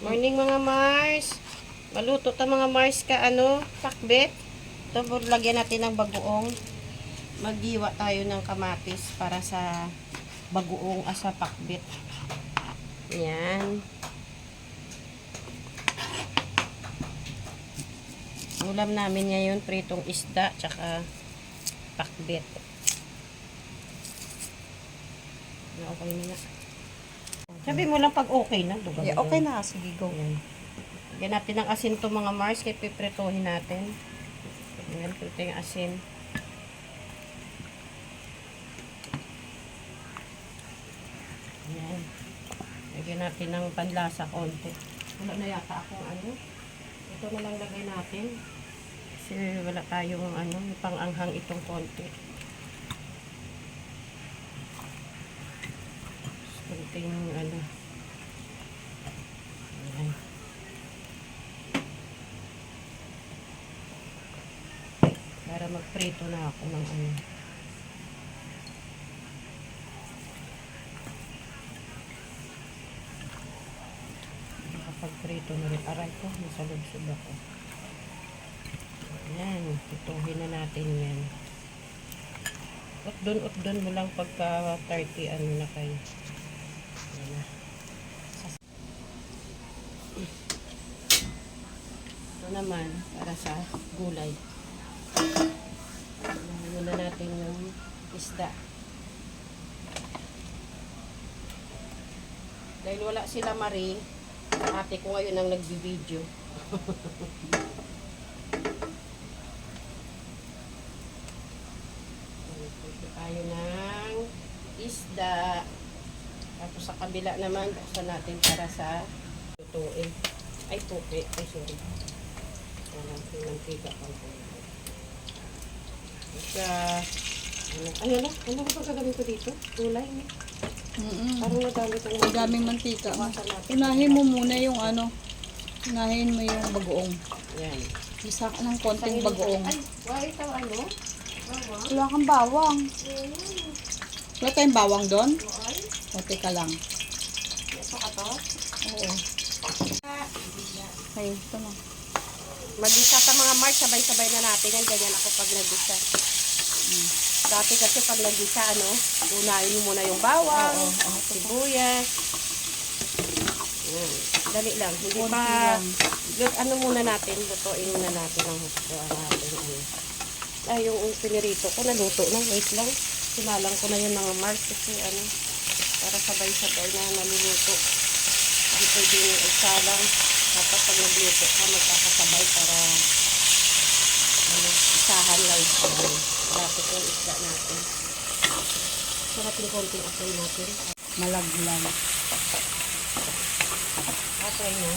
Morning mga Mars. Maluto ta mga Mars ka pakbet. Ito lagyan natin ng bagoong. Magdiwa tayo ng kamatis para sa bagoong asa pakbet. Yan. Ulam namin ngayon pritong isda tsaka pakbet. Okay na nga. Sabi mo lang pag okay na. Yeah, okay na. Sige, go. Ayan. Lagyan natin ng asin to mga Mars. Kaya pipritohin natin. Ayan, prito yung asin. Ayan. Lagyan natin ng panlasa konti. Wala na yata akong Ito na lang lagay natin. Kasi wala tayong pang-anghang itong konti. Konting Ayan. Para magprito na ako ng Nakapagprito na rin. Aray ko, nasalubsog ako. Ayan, tutuhin na natin yan. Utdon mo lang pagka 30 na kayo. Ayan. Ito naman, para sa gulay. Muna natin yung isda. Dahil wala sila Marie, ate ko ngayon ang nagbibideo. Ito tayo ng isda. Tapos sa kabila naman, buksan natin para sa lutuin. Ay, puti. Ay, sorry. Alam ko yung mantika ko. Ano ba gagawin ko dito? Gulay, eh. Parang nagamit ang Daming mantika. Unahin mo muna yung unahin mo yung bagoong. Yan. Isa ka ng konting bagoong. Ay, why ito bawang? Wala kang bawang. Wala tayong bawang doon? O, teka lang. Ito ka to? Oo. Ay, ito na. Mag-isa sa mga Mars, sabay-sabay na natin yan. Ganyan ako pag nag-isa. Dati kasi pag nag-isa, unahin mo muna yung bawang, sibuyas. Dali lang. Hindi pa, muna natin, lutuin muna natin ang husto natin. Yung pinirito ko, naluto na. Wait lang. Sinalang ko na yun mga Mars kasi para sabay-sabay na naluluto. Hindi pwede yung isalang. Dapat pag nagluto ka, magkakasabay para isahan lang. Lapit yung isda natin. Sarap yung konting apoy natin. Malaglag. Apoy na.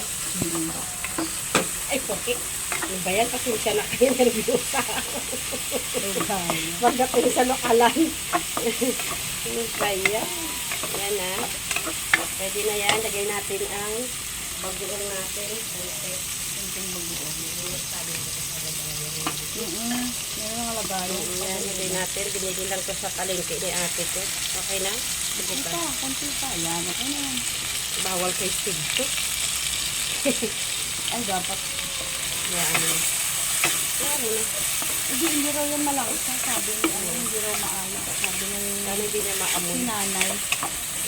Ay, puti. Ano ba yan? Pasensya na kayo, nervyosa. Magdating sa lokalan. Ano ba yan? Yan na. Pwede na yan. Lagay natin ang bagoong natin. Konting bagoong. Yan ang lagayan. Yan, lagay natin. Binili lang ko sa palengke ni ate ko. Okay na? Sige pa. Konti pa. Yan, okay na yan. Bawal kay Steve to. Ay, dapat. Yan. Yan mo na. Hindi raw yan malaki. Sabi niya, hindi raw maalat. Sabi niya, Sana hindi na maamoy. si nanay.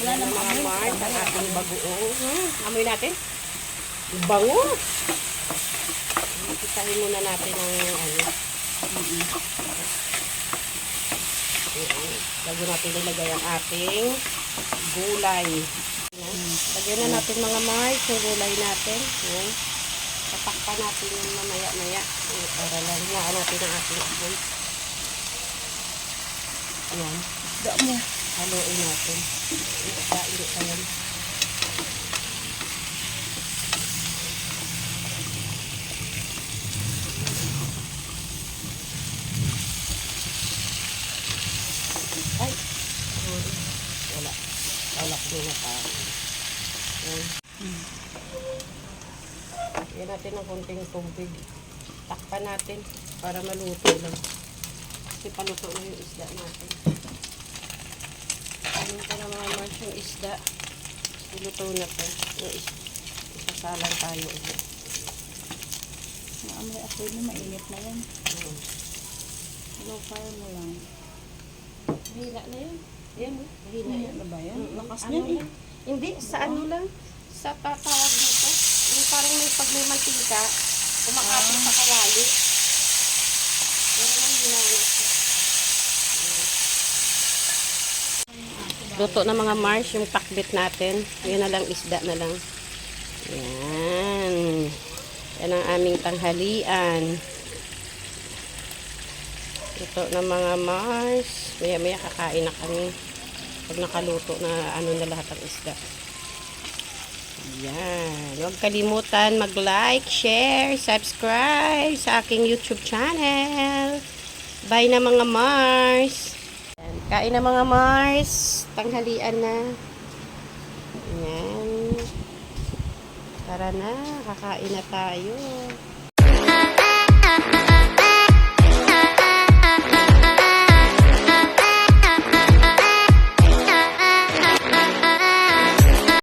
Wala Wala nang mga amoy. Mars, ang ating bagoong. Amoy natin. Bango. Kitahin muna natin ang Bago natin ilagay ang ating gulay. Lagyan na natin mga Mars yung gulay natin. Yan. Tatakpan natin yung mamaya-maya. Para lang hinaan natin ang ating apoy. Ayan. Da mo. Haluin natin. Hindi pa yan. Ay! Wala. Wala ko na tayo. Yan natin ng konting tubig. Takpan natin para maluto lang. Kasi paluto na yung isda natin. Ano ko na mga Mars yung isda. Luto na po. Yung isda. salang tayo ulit. Maamoy ako yun, mainit na yan. Low fire mo lang. Mahina na yun. Ayan, mahina Ano yan. na ba yan? Lakas Ano niyan eh. lang? Hindi, sa ano lang. Sa tatawag dito. Yung parang may pag may mantika, kumakapit sa kawali. Pero lang hinahanap ko. Luto na mga Mars, yung pakbit natin. Yun na lang, isda na lang. Yan. Yan ang aming tanghalian. Luto na mga Mars. Maya-maya kakain na kami. Pag nakaluto na ano na lahat ng isda. Yan. Huwag kalimutan mag-like, share, subscribe sa aking YouTube channel. Bye na mga Mars. Yan. Kain na mga Mars. Tanghalian na. Yan. Tara na. Kakain na tayo.